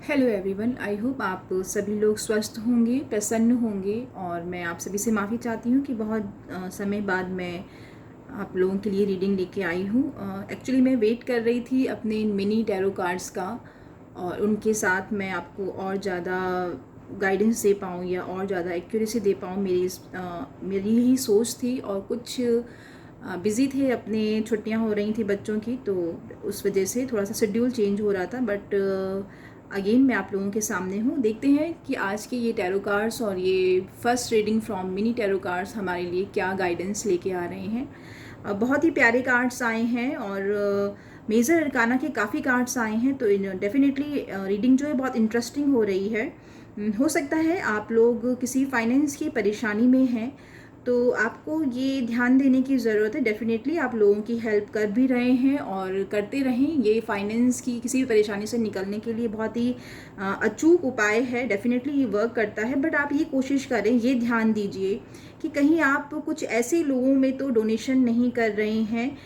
Hello everyone, I hope आप सभी लोग स्वस्थ होंगे, प्रसन्न होंगे। और मैं आप सभी से माफ़ी चाहती हूँ कि बहुत समय बाद मैं आप लोगों के लिए रीडिंग लेके आई हूँ। एक्चुअली मैं वेट कर रही थी अपने मिनी टैरो कार्ड्स का, और उनके साथ मैं आपको और ज़्यादा गाइडेंस दे पाऊँ या और ज़्यादा एक्यूरेसी दे पाऊँ। मेरी यही सोच थी, और कुछ बिज़ी थे, अपने छुट्टियां हो रही थी बच्चों की, तो उस वजह से थोड़ा सा शेड्यूल चेंज हो रहा था। बट अगेन मैं आप लोगों के सामने हूँ। देखते हैं कि आज के ये टैरो कार्ड्स और ये first reading from mini tarot cards हमारे लिए क्या गाइडेंस लेके आ रहे हैं। बहुत ही प्यारे कार्ड्स आए हैं, और मेजर अरकाना के काफ़ी कार्ड्स आए हैं, तो डेफिनेटली रीडिंग जो है बहुत इंटरेस्टिंग हो रही है। हो सकता है आप लोग किसी फाइनेंस की परेशानी में हैं, तो आपको ये ध्यान देने की ज़रूरत है। डेफ़िनेटली आप लोगों की हेल्प कर भी रहे हैं और करते रहें। ये फाइनेंस की किसी भी परेशानी से निकलने के लिए बहुत ही अचूक उपाय है। डेफ़िनेटली ये वर्क करता है, बट आप ये कोशिश करें, ये ध्यान दीजिए कि कहीं आप कुछ ऐसे लोगों में तो डोनेशन नहीं कर रहे हैं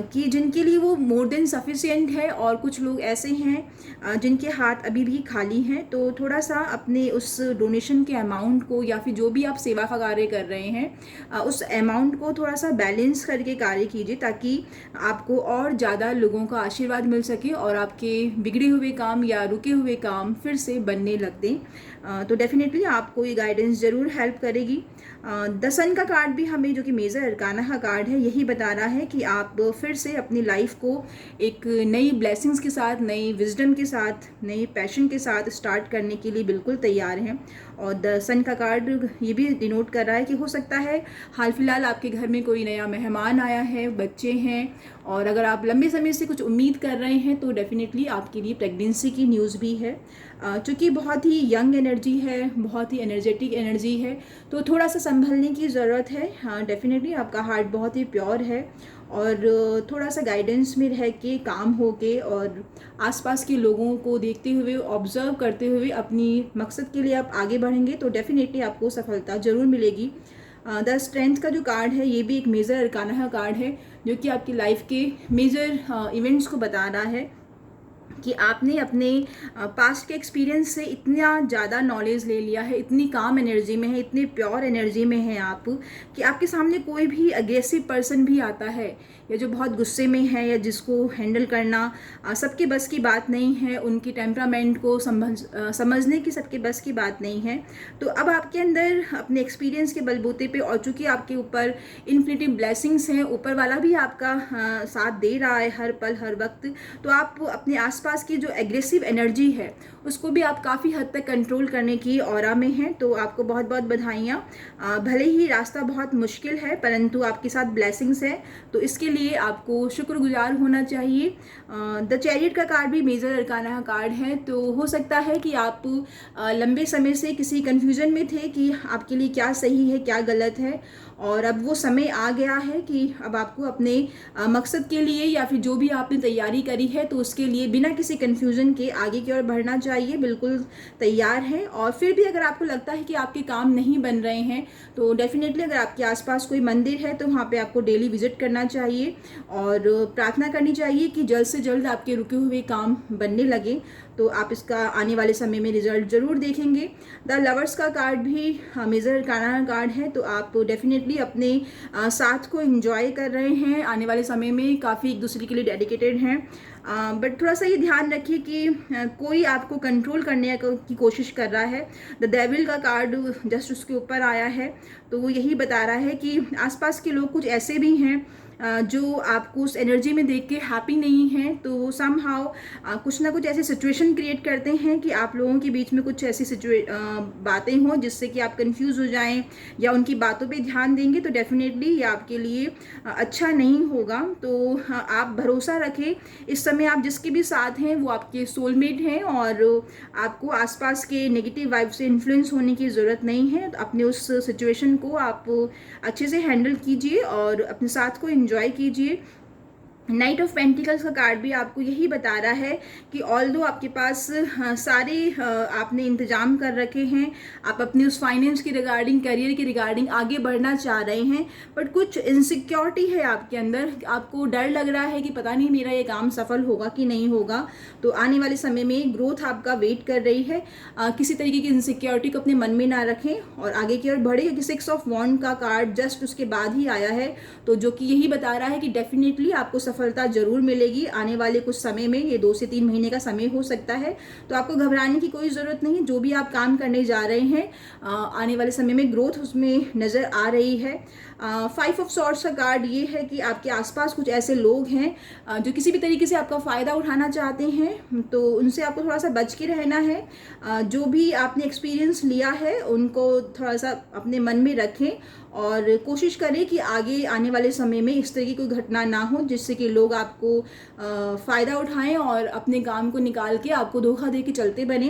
कि जिनके लिए वो मोर देन सफिशिएंट है, और कुछ लोग ऐसे हैं जिनके हाथ अभी भी खाली हैं। तो थोड़ा सा अपने उस डोनेशन के अमाउंट को, या फिर जो भी आप सेवा का कार्य कर रहे हैं, उस अमाउंट को थोड़ा सा बैलेंस करके कार्य कीजिए, ताकि आपको और ज़्यादा लोगों का आशीर्वाद मिल सके और आपके बिगड़े हुए काम या रुके हुए काम फिर से बनने लग दें। तो डेफिनेटली आपको ये गाइडेंस ज़रूर हेल्प करेगी। द सन का कार्ड भी हमें, जो कि मेजर अरकाना का कार्ड है, यही बता रहा है कि आप फिर से अपनी लाइफ को एक नई ब्लेसिंग्स के साथ, नई विजडम के साथ, नई पैशन के साथ स्टार्ट करने के लिए बिल्कुल तैयार हैं। और द सन का कार्ड ये भी डिनोट कर रहा है कि हो सकता है हाल फिलहाल आपके घर में कोई नया मेहमान आया है, बच्चे हैं, और अगर आप लंबे समय से कुछ उम्मीद कर रहे हैं तो डेफिनेटली आपके लिए प्रेगनेंसी की न्यूज़ भी है। चूँकि बहुत ही यंग एनर्जी है, बहुत ही एनर्जेटिक एनर्जी है, तो थोड़ा सा संभलने की ज़रूरत है। हाँ, डेफिनेटली आपका हार्ट बहुत ही प्योर है, और थोड़ा सा गाइडेंस में रह के, काम हो के, और आसपास के लोगों को देखते हुए, ऑब्जर्व करते हुए अपनी मकसद के लिए आप आगे बढ़ेंगे तो डेफिनेटली आपको सफलता ज़रूर मिलेगी। द स्ट्रेंथ का जो कार्ड है, ये भी एक मेजर अरकाना का कार्ड है, जो कि आपकी लाइफ के मेजर इवेंट्स को बता रहा है कि आपने अपने पास्ट के एक्सपीरियंस से इतना ज़्यादा नॉलेज ले लिया है, इतनी काम एनर्जी में है, इतनी प्योर एनर्जी में है आप, कि आपके सामने कोई भी अग्रेसिव पर्सन भी आता है, या जो बहुत गुस्से में है, या जिसको हैंडल करना सबके बस की बात नहीं है, उनकी टेम्परामेंट को समझने की सबके बस की बात नहीं है। तो अब आपके अंदर अपने एक्सपीरियंस के बलबूते पे, और चूँकि आपके ऊपर इन्फिनिटी ब्लेसिंग्स हैं, ऊपर वाला भी आपका साथ दे रहा है हर पल हर वक्त, तो आप अपने आसपास की जो एग्रेसिव एनर्जी है उसको भी आप काफ़ी हद तक कंट्रोल करने की ऑरा में हैं। तो आपको बहुत बहुत बधाइयाँ। भले ही रास्ता बहुत मुश्किल है, परंतु आपके साथ ब्लेसिंग्स है, तो इसके लिए आपको शुक्रगुजार होना चाहिए। द चैरियट का कार्ड भी मेजर अरकाना का कार्ड है, तो हो सकता है कि आप लंबे समय से किसी कन्फ्यूजन में थे कि आपके लिए क्या सही है, क्या गलत है, और अब वो समय आ गया है कि अब आपको अपने मकसद के लिए, या फिर जो भी आपने तैयारी करी है, तो उसके लिए बिना किसी कन्फ्यूज़न के आगे की ओर बढ़ना चाहिए। बिल्कुल तैयार हैं। और फिर भी अगर आपको लगता है कि आपके काम नहीं बन रहे हैं, तो डेफिनेटली अगर आपके आसपास कोई मंदिर है तो वहाँ पे आपको डेली विजिट करना चाहिए, और प्रार्थना करनी चाहिए कि जल्द से जल्द आपके रुके हुए काम बनने लगे। तो आप इसका आने वाले समय में रिजल्ट ज़रूर देखेंगे। द लवर्स का कार्ड भी मेजर अरकाना कार्ड है, तो आप डेफिनेटली अपने साथ को एंजॉय कर रहे हैं, आने वाले समय में काफ़ी एक दूसरे के लिए डेडिकेटेड हैं। बट थोड़ा सा ये ध्यान रखिए कि कोई आपको कंट्रोल करने की कोशिश कर रहा है। द डेविल का कार्ड जस्ट उसके ऊपर आया है, तो वो यही बता रहा है कि आसपास के लोग कुछ ऐसे भी हैं जो आपको उस एनर्जी में देख के हैप्पी नहीं हैं, तो वो समहाउ कुछ ना कुछ ऐसी सिचुएशन क्रिएट करते हैं कि आप लोगों के बीच में कुछ ऐसी बातें हों जिससे कि आप कंफ्यूज हो जाएं, या उनकी बातों पे ध्यान देंगे तो डेफिनेटली ये आपके लिए अच्छा नहीं होगा। तो आप भरोसा रखें, इस समय आप जिसके भी साथ हैं वो आपके सोलमेट हैं, और आपको आसपास के नेगेटिव वाइब से इन्फ्लुएंस होने की ज़रूरत नहीं है। तो अपने उस सिचुएशन को आप अच्छे से हैंडल कीजिए और अपने साथ को एंजॉय कीजिए। नाइट ऑफ पेंटिकल्स का कार्ड भी आपको यही बता रहा है कि ऑल्दो आपके पास सारे आपने इंतजाम कर रखे हैं, आप अपनी उस फाइनेंस की रिगार्डिंग, करियर की रिगार्डिंग आगे बढ़ना चाह रहे हैं, बट कुछ इनसिक्योरिटी है आपके अंदर, आपको डर लग रहा है कि पता नहीं मेरा ये काम सफल होगा कि नहीं होगा। तो आने वाले समय में ग्रोथ आपका वेट कर रही है। किसी तरीके की इनसिक्योरिटी को अपने मन में ना रखें और आगे की ओर बढ़े, क्योंकि 6 ऑफ वॉन्ड का कार्ड जस्ट उसके बाद ही आया है, तो जो कि यही बता रहा है कि डेफिनेटली आपको सफलता जरूर मिलेगी आने वाले कुछ समय में। ये 2 से 3 महीने का समय हो सकता है, तो आपको घबराने की कोई ज़रूरत नहीं है। जो भी आप काम करने जा रहे हैं आने वाले समय में ग्रोथ उसमें नज़र आ रही है। 5 ऑफ सॉर्ड्स का कार्ड ये है कि आपके आसपास कुछ ऐसे लोग हैं जो किसी भी तरीके से आपका फ़ायदा उठाना चाहते हैं, तो उनसे आपको थोड़ा सा बच के रहना है। जो भी आपने एक्सपीरियंस लिया है उनको थोड़ा सा अपने मन में रखें और कोशिश करें कि आगे आने वाले समय में इस तरह की कोई घटना ना हो जिससे कि लोग आपको फ़ायदा उठाएं और अपने काम को निकाल के आपको धोखा दे के चलते बने।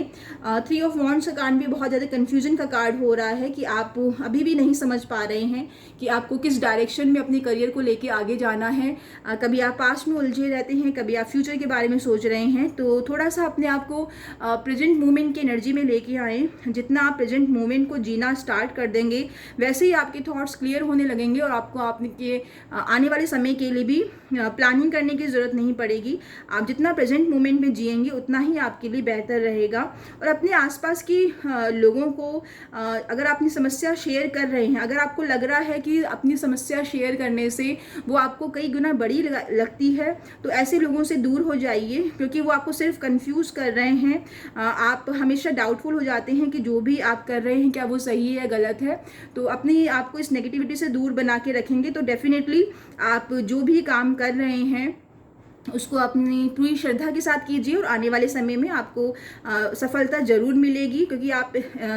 3 ऑफ वॉन्ड्स का कार्ड भी बहुत ज़्यादा कन्फ्यूजन का कार्ड हो रहा है कि आप अभी भी नहीं समझ पा रहे हैं कि आपको किस डायरेक्शन में अपने करियर को लेके आगे जाना है। कभी आप पास्ट में उलझे रहते हैं, कभी आप फ्यूचर के बारे में सोच रहे हैं, तो थोड़ा सा अपने आप को प्रेजेंट मोमेंट की एनर्जी में लेके आएँ। जितना आप प्रेजेंट मोमेंट को जीना स्टार्ट कर देंगे वैसे ही आपके थॉट्स क्लियर होने लगेंगे और आपको आपके आने वाले समय के लिए भी प्लानिंग करने की ज़रूरत नहीं पड़ेगी। आप जितना प्रेजेंट मोमेंट में जिएंगे उतना ही आपके लिए बेहतर रहेगा। और अपने आसपास की लोगों को अगर अपनी समस्या शेयर कर रहे हैं, अगर आपको लग रहा है कि अपनी समस्या शेयर करने से वो आपको कई गुना बड़ी लगती है, तो ऐसे लोगों से दूर हो जाइए, क्योंकि वो आपको सिर्फ कंफ्यूज कर रहे हैं। आप हमेशा डाउटफुल हो जाते हैं कि जो भी आप कर रहे हैं क्या वो सही है या गलत है। तो अपनी आपको इस नेगेटिविटी से दूर बना के रखेंगे तो डेफिनेटली आप जो भी काम कर रहे हैं उसको अपनी पूरी श्रद्धा के साथ कीजिए और आने वाले समय में आपको सफलता ज़रूर मिलेगी, क्योंकि आप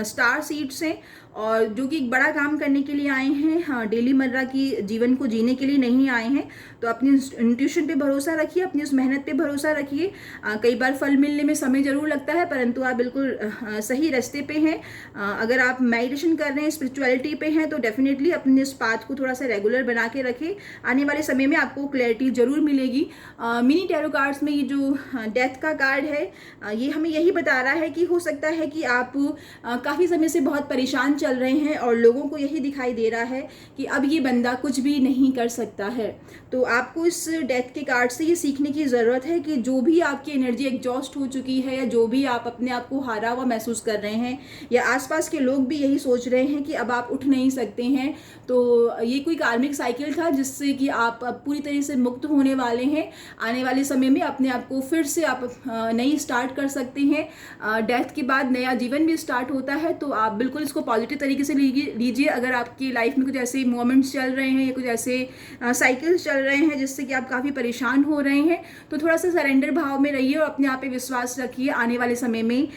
स्टार सीड्स हैं और जो कि एक बड़ा काम करने के लिए आए हैं। हाँ, डेली मर्रा की जीवन को जीने के लिए नहीं आए हैं। तो अपनी इंट्यूशन पे भरोसा रखिए, अपनी उस मेहनत पे भरोसा रखिए। कई बार फल मिलने में समय ज़रूर लगता है, परंतु आप बिल्कुल सही रास्ते पे हैं। अगर आप मेडिटेशन कर रहे हैं, स्पिरिचुअलिटी पे हैं, तो डेफिनेटली अपने इस पाथ को थोड़ा सा रेगुलर बना के रखें। आने वाले समय में आपको क्लैरिटी ज़रूर मिलेगी। मिनी टैरो कार्ड्स में ये जो डेथ का कार्ड है ये हमें यही बता रहा है कि हो सकता है कि आप काफ़ी समय से बहुत परेशान चल रहे हैं और लोगों को यही दिखाई दे रहा है कि अब ये बंदा कुछ भी नहीं कर सकता है। तो आपको इस डेथ के कार्ड से ये सीखने की ज़रूरत है कि जो भी आपकी एनर्जी एग्जॉस्ट हो चुकी है या जो भी आप अपने आप को हारा हुआ महसूस कर रहे हैं या आसपास के लोग भी यही सोच रहे हैं कि अब आप उठ नहीं सकते हैं, तो ये कोई कार्मिक साइकिल था जिससे कि आप अब पूरी तरह से मुक्त होने वाले हैं। आने वाले समय में अपने आप को फिर से आप नई स्टार्ट कर सकते हैं। डेथ के बाद नया जीवन भी स्टार्ट होता है, तो आप बिल्कुल इसको पॉजिटिव तरीके से लीजिए। अगर आपकी लाइफ में कुछ ऐसे मोमेंट्स चल रहे हैं या कुछ ऐसे साइकिल्स चल रहे हैं जिससे कि आप काफ़ी परेशान हो रहे हैं, तो थोड़ा सा सरेंडर भाव में रहिए और अपने आप पे विश्वास रखिए। आने वाले समय में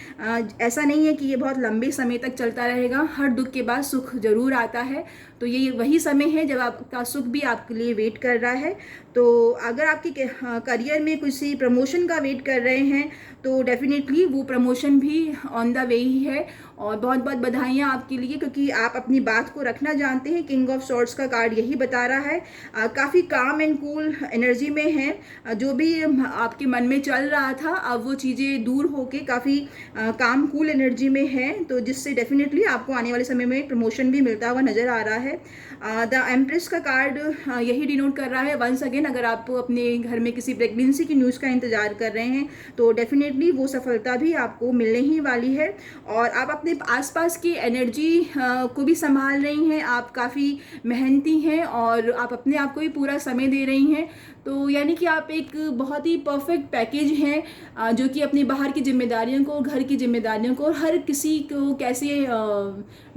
ऐसा नहीं है कि ये बहुत लंबे समय तक चलता रहेगा। हर दुख के बाद सुख जरूर आता है, तो ये वही समय है जब आपका सुख भी आपके लिए वेट कर रहा है। तो अगर आपके करियर में किसी प्रमोशन का वेट कर रहे हैं तो डेफिनेटली वो प्रमोशन भी ऑन द वे ही है। और बहुत बहुत बधाइयाँ आपके लिए, क्योंकि आप अपनी बात को रखना जानते हैं। किंग ऑफ सॉर्ड्स का कार्ड यही बता रहा है। काफ़ी काम एंड कूल एनर्जी में हैं। जो भी आपके मन में चल रहा था अब वो चीज़ें दूर होके काफ़ी काम कूल एनर्जी में है, तो जिससे डेफिनेटली आपको आने वाले समय में प्रमोशन भी मिलता हुआ नज़र आ रहा है। द एम्प्रेस का कार्ड यही डिनोट कर रहा है। वंस अगेन अगर आप अपने घर में किसी प्रेगनेंसी की न्यूज़ का इंतज़ार कर रहे हैं तो डेफिनेटली वो सफलता भी आपको मिलने ही वाली है। और आप अपने आसपास की एनर्जी को भी संभाल रही हैं। आप काफ़ी मेहनती हैं और आप अपने आप को भी पूरा समय दे रही हैं। तो यानी कि आप एक बहुत ही परफेक्ट पैकेज हैं जो कि अपनी बाहर की जिम्मेदारियों को, घर की जिम्मेदारियों को और हर किसी को कैसे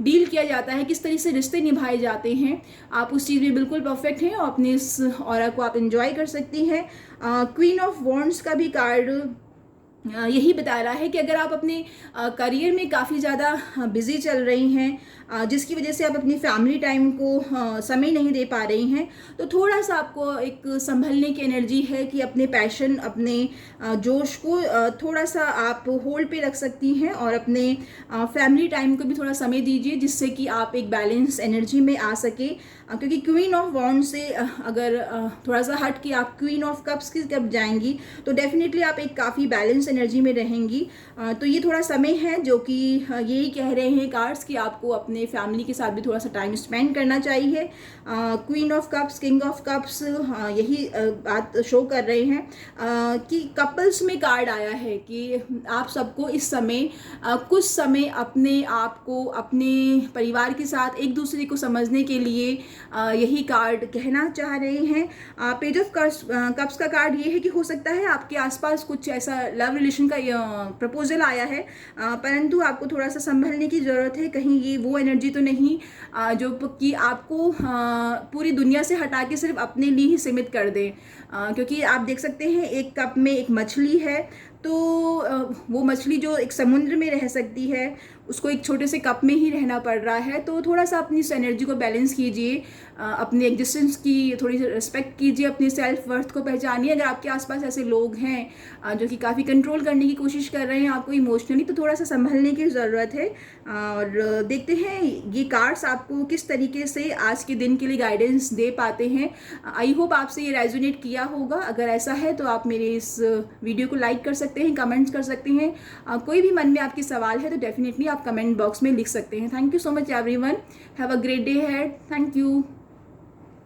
डील किया जाता है, किस तरह से रिश्ते निभाए जाते हैं, आप उस चीज़ में बिल्कुल परफेक्ट हैं और अपने इस ऑरा को आप एंजॉय कर सकती हैं। क्वीन ऑफ वॉन्ड्स का भी कार्ड यही बता रहा है कि अगर आप अपने करियर में काफ़ी ज़्यादा बिज़ी चल रही हैं, जिसकी वजह से आप अपनी फैमिली टाइम को समय नहीं दे पा रही हैं, तो थोड़ा सा आपको एक संभलने की एनर्जी है कि अपने पैशन, अपने जोश को थोड़ा सा आप होल्ड पे रख सकती हैं और अपने फैमिली टाइम को भी थोड़ा समय दीजिए, जिससे कि आप एक बैलेंस एनर्जी में आ सके। क्योंकि क्वीन ऑफ वॉन्ड से अगर थोड़ा सा हट के आप क्वीन ऑफ कप्स की तरफ जाएंगी तो डेफिनेटली आप एक काफ़ी बैलेंस एनर्जी में रहेंगी। तो ये थोड़ा समय है जो कि यही कह रहे हैं कार्ड्स कि आपको अपने फैमिली के साथ भी थोड़ा सा टाइम स्पेंड करना चाहिए। Queen of cups, king of cups, यही बात शो कर रहे हैं कि कपल्स में कार्ड आया है कि आप सबको इस समय कुछ समय अपने आप को, अपने परिवार के साथ एक दूसरे को समझने के लिए यही कार्ड कहना चाह रहे हैं। पेज ऑफ कप्स का कार्ड ये है कि हो सकता है आपके आसपास कुछ ऐसा लव रिलेशन का प्रपोजल आया है, परंतु आपको थोड़ा सा संभलने की ज़रूरत है। कहीं ये वो एनर्जी तो नहीं जो कि आपको पूरी दुनिया से हटा के सिर्फ अपने लिए ही सीमित कर दे। क्योंकि आप देख सकते हैं एक कप में एक मछली है, तो वो मछली जो एक समुद्र में रह सकती है उसको एक छोटे से कप में ही रहना पड़ रहा है। तो थोड़ा सा अपनी इस एनर्जी को बैलेंस कीजिए, अपनी एग्जिस्टेंस की थोड़ी सी रिस्पेक्ट कीजिए, अपनी सेल्फ वर्थ को पहचानिए। अगर आपके आसपास ऐसे लोग हैं जो कि काफ़ी कंट्रोल करने की कोशिश कर रहे हैं आपको इमोशनली, तो थोड़ा सा संभलने की ज़रूरत है। और देखते हैं ये कार्ड्स आपको किस तरीके से आज के दिन के लिए गाइडेंस दे पाते हैं। आई होप आपसे ये रेजोनेट किया होगा। अगर ऐसा है तो आप मेरे इस वीडियो को लाइक कर सकते हैं, कमेंट्स कर सकते हैं। कोई भी मन में आपके सवाल है तो डेफिनेटली आप कमेंट बॉक्स में लिख सकते हैं। Thank you so much everyone, have a great day had. Thank you.